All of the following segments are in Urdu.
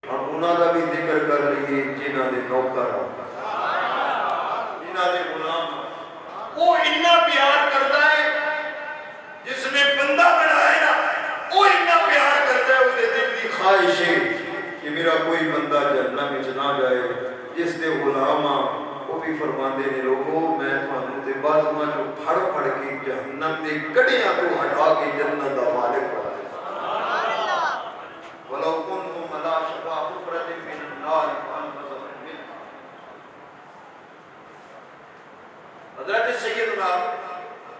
ہم انہاں دا بھی ذکر کر لیے جنہاں دے نوکر جنہاں دے غلام وہ اتنا پیار کرتا ہے جس نے بندہ بنایا نا وہ اتنا پیار کرتا ہے اس دے دل کی خواہش ہے کہ میرا کوئی بندہ جہنم وچ نہ جائے جس دے غلام وہ بھی فرماندے نے لوگوں میں تھانوں تے بازواں جو پھڑ پھڑ کے جہنم دے کڑیاں کو ہٹا کے جنت دا مالک بنا وَلَوْ كُنْتُمْ عَلَىٰ شَفَا حُفْرَةٍ مِّنَ النَّارِ فَأَنْقَذَكُم مِّنْهَا حضرت سیدنا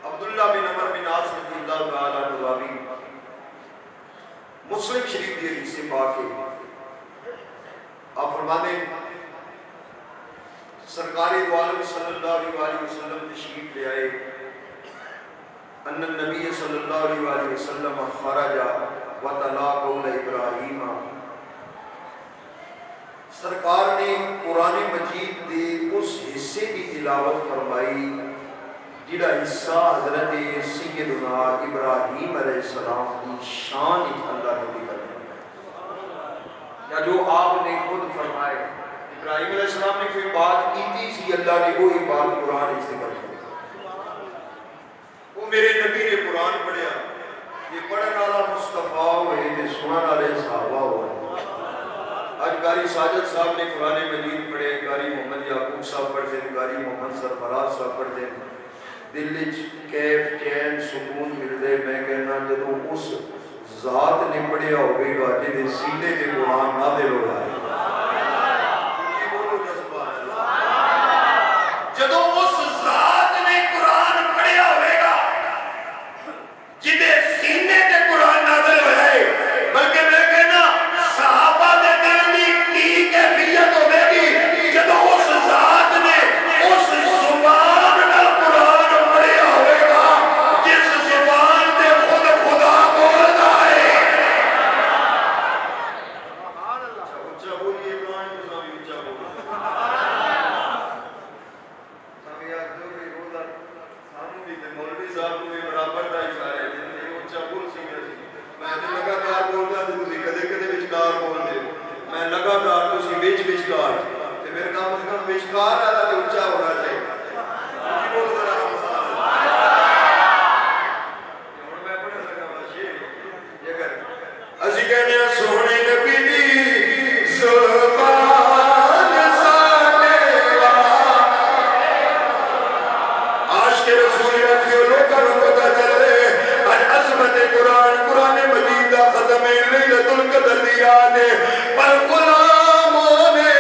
عبداللہ بن عمر بن عاص رضی اللہ تعالیٰ عنہ مسلم شریف کی حدیث سے پاک ہے آپ فرماتے ہیں سرکار دو عالم صلی اللہ علیہ وسلم تشریف لے آئے ان النبی صلی اللہ علیہ وسلم خرج وَتَلَا قَوْلَ إِبْرَاهِيمَ سرکار نے قرآن مجید دے اس حصے کی تلاوت فرمائی جڑا حصہ حضرت سیدنا ابراہیم علیہ السلام کی شان اللہ نے ذکر فرمایا یا جو آپ نے خود فرمائے ابراہیم علیہ السلام نے کوئی بات کی تھی سی اللہ نے وہی بات قرآن ذکر فرمایا وہ میرے نبی نے قرآن پڑھیا یہ پڑھنے والا مصطفیٰ ہوئے تے سنن والے صحابہ ہوئے آج قاری ساجد صاحب نے قرآن مجید پڑھے قاری محمد یعقوب صاحب پڑھتے ہیں قاری محمد سرفراز صاحب پڑھتے ہیں دل وچ کیف چین سکون ملدے میں کہنا جدوں اس ذات نے پڑھیا ہوئے گا جدے سینے تے قرآن نازل ہو رہا ہے جدوں اس ذات نے قرآن پڑھیا ہوئے گا جدے سینے تے قرآن نازل ہو رہا ہے بلکہ میں کہنا صحابہ دے دل دی کی کیفیت ہوے گی جدوں اس ذات نے اس زبان نال قرآن پڑھیا ہوئے گا جس زبان تے خود خدا بولدا ہے سبحان اللہ اونچا بولیے قرآن کو سب اونچا بولو سب یاد جو بھی روزہ سانو بھی تے مولوی صاحب کو بھی برابر دا اشارہ ہے اونچا بول سکے میں تے لگاتار بولدا تے تسی کدے کدے وچکار بول دے میں لگاتار تسی وچ وچکار تے میرے کام از کم وچکار والا تے اونچا ہونا چاہیے جی بولو ذرا سبحان اللہ ہن میں پڑھ سکاں والا شعر یہ کر اسی کہنے ہیں سونے نبی دی زبان سانے عاشق رسول رکھیو لوکاں نوں پتہ چلے اج عظمت قرآن مجید دا ختم لیلۃ القدر دی یاد ہے پر غلاموں نے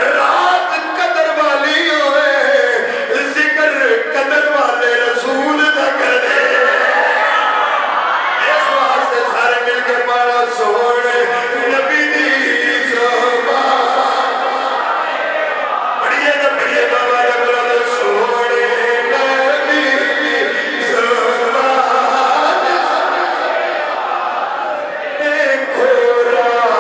رات قدر والی ہوئے ذکر قدر والے رسول دا کر دے اس واسطے سارے مل کے پڑھو سونے نبی دی زبان پڑھیے نا پڑھیے بابا رب سونے نبی دی زبان قرآن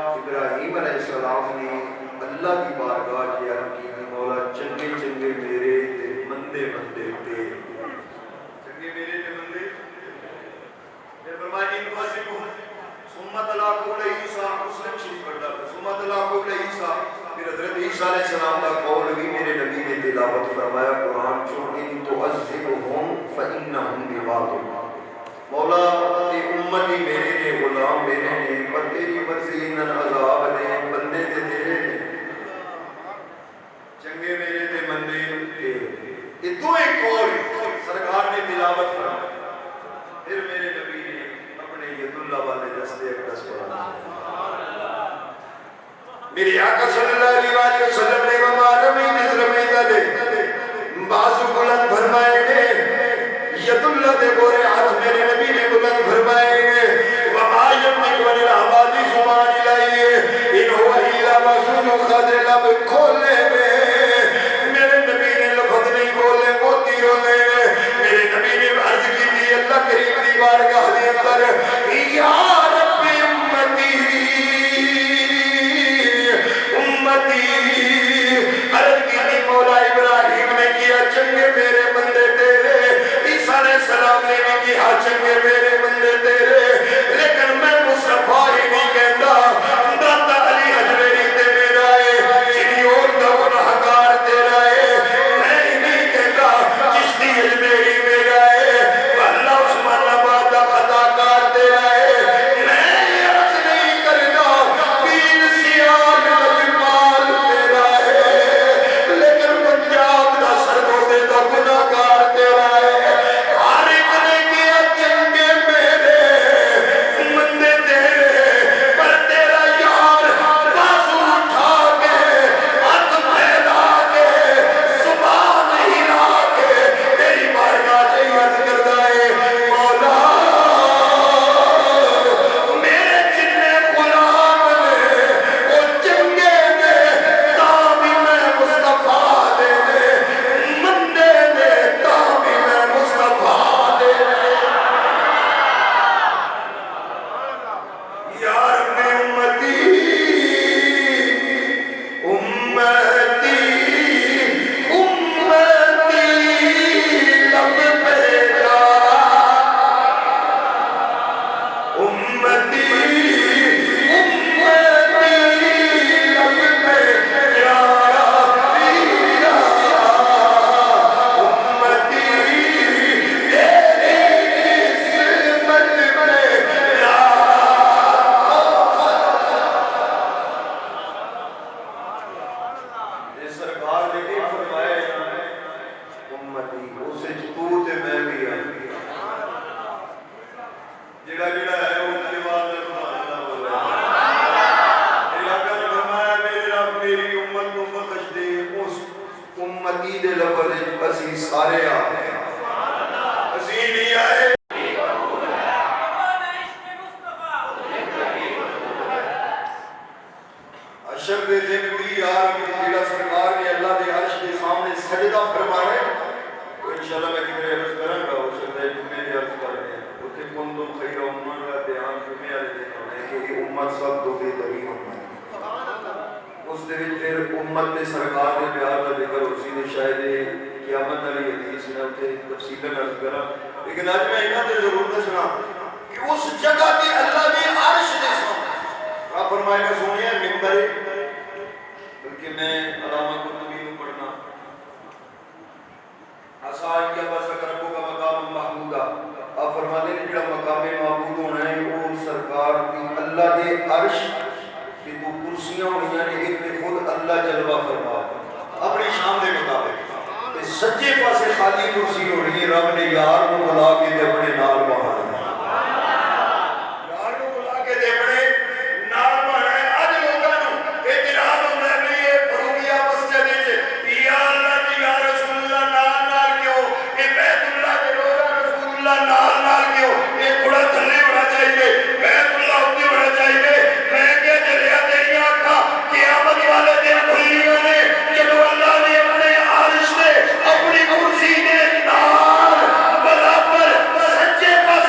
ابراہیم علیہ السلام نے اللہ کی بارگاہ کی عرض کی مولا چنگے چنگے میرے تے مندے مندے تے چنگے میرے تے مندے پھر فرمایا ان کو ذکر سمت اللہ قول عیسیٰ مسلم شریف پڑھتا تھا سمت اللہ قول عیسیٰ پھر حضرت عیسیٰ علیہ السلام کا قول بھی میرے نبی نے تلاوت فرمایا قرآن چون ان تعذبهم فإنهم عباد مولا تے امتی میرے نے غلام میرے نے پر تیری مرضی انہاں عذاب نے بندے تے تیرے نے چنگے میرے تے مندے تیرے یہ دو ایک قول سرکار نے تلاوت فرمایا پھر میرے نبی نے اپنے ید اللہ والے دستے اقدس پڑھا میرے آقا صلی اللہ علیہ وسلم نے مبارمی نظر میں دے بازو بلند فرمائے گے ید اللہ دے گورے ہاتھ میرے نبی نے بلند فرمائے گے وما یمک ون العبادی زمان الائیے ان ہوا الا مسود خدر لب کھولے میں میرے نبی نے لفظ نہیں بولے موتی رونے میرے نبی نے عرض کی تھی اللہ کریم دی بارگاہ دے اندر یا رب امتی عرض کی تھی مولا ابراہیم نے کیا چنگے میرے بندے تیرے عیسیٰ علیہ السلام نے بھی کیا چنگے میرے بندے تیرے لیکن میں مصطفیٰ ہی نہیں کہتا داتا علی حجویری تے میرا ہے جنہی اور دا گناہگار تیرا ہے میں ہی نہیں کہتا چشتی حجویری میرا ہے اللہ عثمان آباد دا خطاکار تیرا ہے میں یہ عرض نہیں کرنا پیر سیال مجمال تیرا ہے لیکن پنجاب دا سرگوڑے دا گناہگار تیرا ہے ہر ایک نے کیا چنگے میرے مندے تیرے پر تیرا یار بازو اٹھا کے ہاتھ پھیلا کے زبان ہلا کے تیری بارگاہ سے عرض کرتا ہے مولا میرے جتنے غلام نے وہ چنگے نے تاں بھی میں مصطفیٰ دے مندے نے تاں بھی میں مصطفیٰ دے یا رب امتی امتی امتی لب پہ جا امتی امتی لب پہ جا امتی تیری قسمت میں یہ سرکار نے بھی فرمایا امتی اسے تو تے میں بھی ہوں جڑا جڑا ہے وہ کے بعد سبحان اللہ بولا میرا کر فرمایا میرے رب میری امت کو بخش دے اس امتی دے لفظ اسی سارے آئے اسی نہیں آئے اشر دے دن بھی یار جڑا سرکار نے اللہ دے عرش کے سامنے سجدہ فرمائے تو انشاءاللہ میں کتنے عرض کروں گا اس سے جمعے دے عرض کر رہے ہیں اتنے کن تم خیر امت کا بیان جمعے والے دن ہونے کہ یہ امت سب دو کے ترین امت اس دن پھر امت نے سرکار نے پیار کا ذکر اسی نے شاید قیامت علی حدیث نے اتنے تفصیل عرض کرا لیکن آج میں انہاں تے ضرور دسنا کہ اس جگہ تے اللہ نے عرش دے سامنے آپ فرمائے گا سونیا ممبر بلکہ میں علامہ قرطبی کو پڑھنا آسان کیا بس ربو کا مقام محمودہ آپ فرمانے نے جڑا مقام محمود ہونا ہے وہ سرکار کی اللہ دے عرش کہ تو کرسیاں ہوئیاں نے ایک نے خود اللہ جلوہ فرما اپنی شان دے مطابق سچے پاسے خالی کرسی ہو رہی ہے رب نے یار کو بلا کے دے اپنے نال بہانا اپنی کرسی نے نال برابر سچے پاس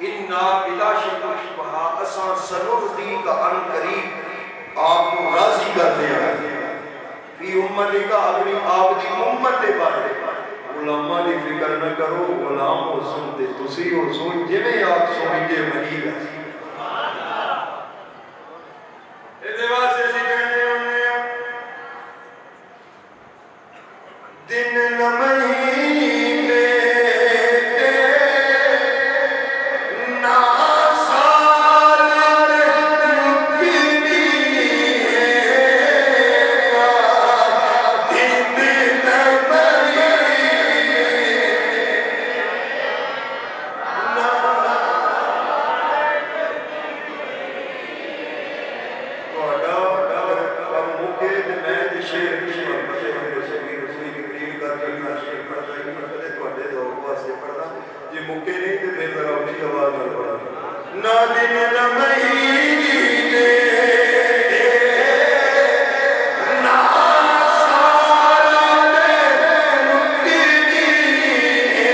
انا بلا شک و شبہ اساں سنرضی کا ان قریب آپ کو راضی کر دیا فی امت کا اپنی آپ دی امت دے بارے علماء دی فکر نہ کرو غلام ہو سنتے تسی ہو سن جویں آپ سوئی کے مجید ہے اے واسطے سی کہنے ہونے دن نہ مہینے نہ سال مکینی دن نہ مہینے مکے نہیں تو پھر ذرا اونچی آواز نہ پڑا نہ دن نہ مہینے نہ سال مکینی دن نہ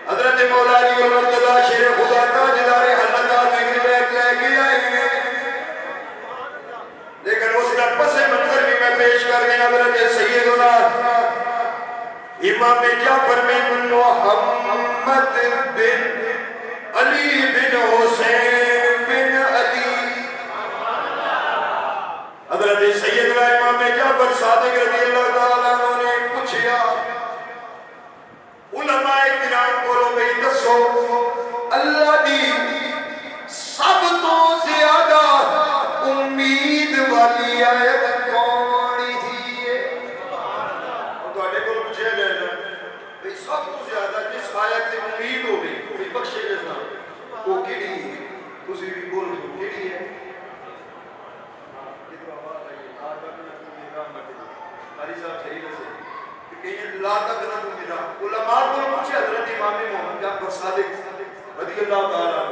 حضرت مولا علی المرتضی شیر خدا تاجدار حلقات کی روایت لے کے آئے ہیں لیکن اس کا پس منظر بھی میں پیش کر رہے ہیں حضرت سیدنا امام جعفر بن محمد بن علی بن حسین بن علی حضرت سیدنا امام جعفر صادق رضی اللہ تعالیٰ عنہ نے پوچھا علماء کرام کو بھئی دسو اللہ دی سب تو زیادہ امید والی آیت کونی تھی اور تو آنے کو پوچھے گئے نا بھئی سب تو زیادہ جس آیت سے امید ہو گئی کوئی بخشے جسنا وہ کیڑی ہے تسی بھی بول دو کیڑی ہے ہری صاحب صحیح رسے لا تک نہ تم میرا علماء کو پوچھے حضرت امام محمد جعفر صادق رضی اللہ تعالیٰ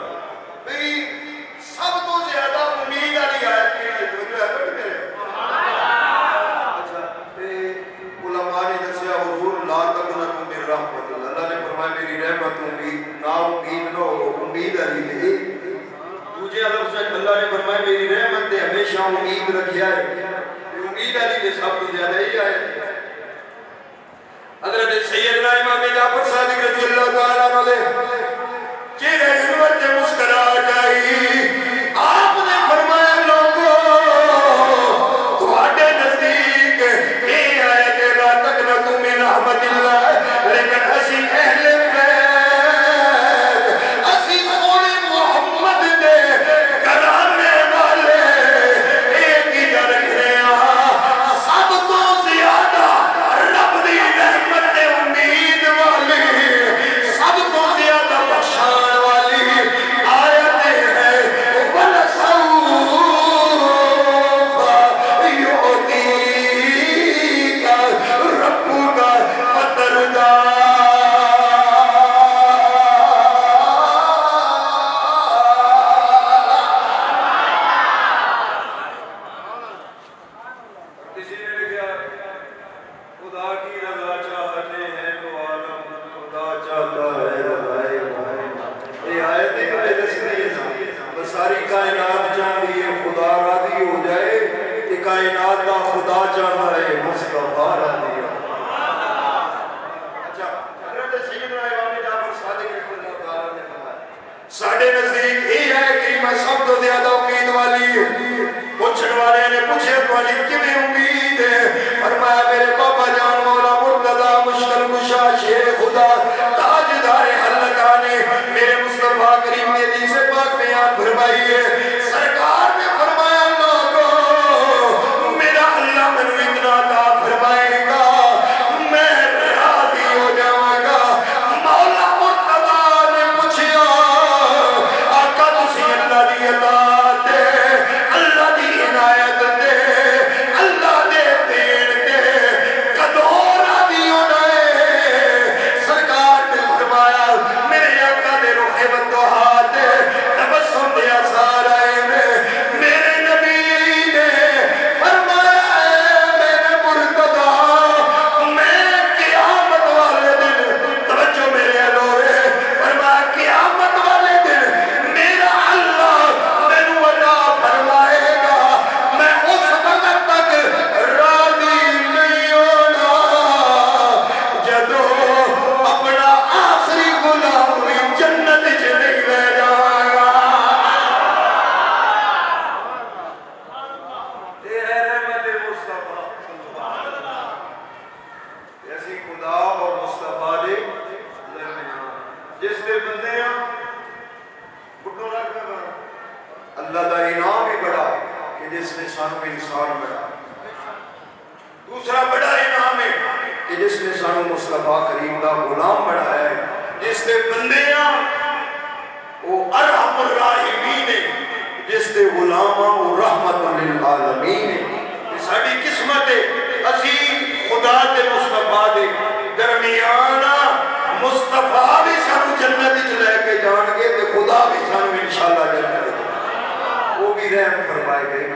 بھئی سب تو زیادہ امید والی آیت کے لیے تو جو ہے تو میرے اچھا علماء نے دسیا حضور لا تک نہ تم میرا رحمت اللہ نے فرمایا میری رحمت امید نا امید نہ ہو امید علی دے دوسرے لفظ میں اللہ نے فرمایا میری رحمت نے ہمیشہ امید رکھیا ہے امید علی دے سب تو زیادہ ہی آیت حضرت سیدنا امام جعفر صادق رضی اللہ تعالیٰ عنہ دے چہرے انور سے مسکراہٹ آئی آپ نے فرمایا لوگوں تھوڑے نزدیک یہ آئے کہ لا تقنطوا من رحمت اللہ لیکن اسی اہل بیت اسی سونے محمد دے کرانے والے ایک ہی کسی نے لکھا خدا کی رضا چاہتے ہیں تو عالم خدا چاہتا ہے رضائے یہ آیت ایک دس نہیں ہے ساری کائنات چاہتی ہے خدا راضی ہو جائے کہ کائنات کا خدا چاہتا ہے مصطفیٰ راضی ہو اچھا حضرت سیدنا امام جعفر صادق رحمۃ اللہ تعالیٰ نے فرمایا ساڈے نزدیک یہ ہے کہ میں سب تو زیادہ امید والی پوچھنے والے نے پوچھے تمہاری کیویں امید ہے فرمایا میرے بابا جان مولا مرتضی مشکل کشا شیر خدا تاجدار حلقہ نے میرے مصطفیٰ کریم نے حدیث پاک بیان فرمائی ہے سرکار نے فرمایا اللہ کو میرا اللہ منو اتنا عطا فرمائے گا میں راضی ہو جاؤں گا مولا مرتضی نے پوچھا آقا تسی اللہ دی اطاعت اللہ دی عنایت دے اللہ دے دین دے کدوں راضی ہونا ہے سرکار نے فرمایا میرے آقا دے روح بندوہا دے تبسم دے آثار آئے میرے نبی نے فرمایا میرے مرتضی میں قیامت والے دن توجہ میرے الوے فرمایا قیامت والے دن میرا اللہ مینو عطا فرمائے گا میں اس وقت تک راضی نہیں ہونا جدو اپنا آخری غلام بھی جنت چ نہیں لے جائے گا یہ ہے رحمت مصطفیٰ ایسی خدا اور مصطفیٰ دے درمیان جس دے بندے ہیں بٹو رکھ اللہ دا انعام ہی بڑا کہ جس نے سانو انسان بڑا دوسرا بڑا انعام ہے کہ جس نے سانو مصطفیٰ کریم دا غلام بڑھایا ہے جس دے بندے ہیں وہ ارحم الراحمین ہے جس دے غلام وہ رحمت للعالمین ہے یہ ساری قسمت ہے اسی خدا دے مصطفیٰ دے درمیان مصطفیٰ بھی سانو جنت وچ لے کے جان گے تے خدا بھی سانو انشاءاللہ جنت وچ وہ بھی رحم فرمائے گے